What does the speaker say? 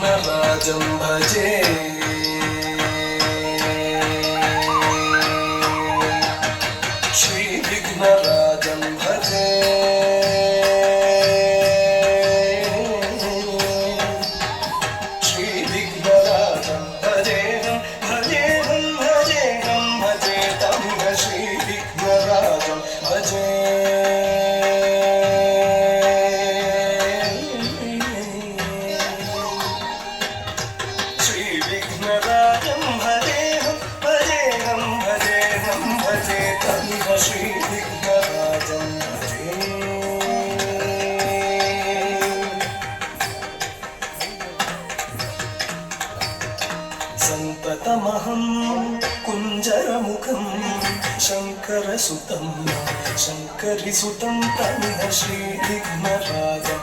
राजं भजे श्रीविघ्नराजं भजे श्रीविघ्नराजं भजेहं भजेहं भजेहं भजेतं श्रीविघ्नराजं भजे श्रीविघ्नराजं भजेहं भजेहं भजेहं भजेतं श्रीविघ्नराजं भजे सन्ततमहं कुञ्जरमुखं शङ्करसुतं शङ्करिसुतं तमिह श्रीविघ्नराजं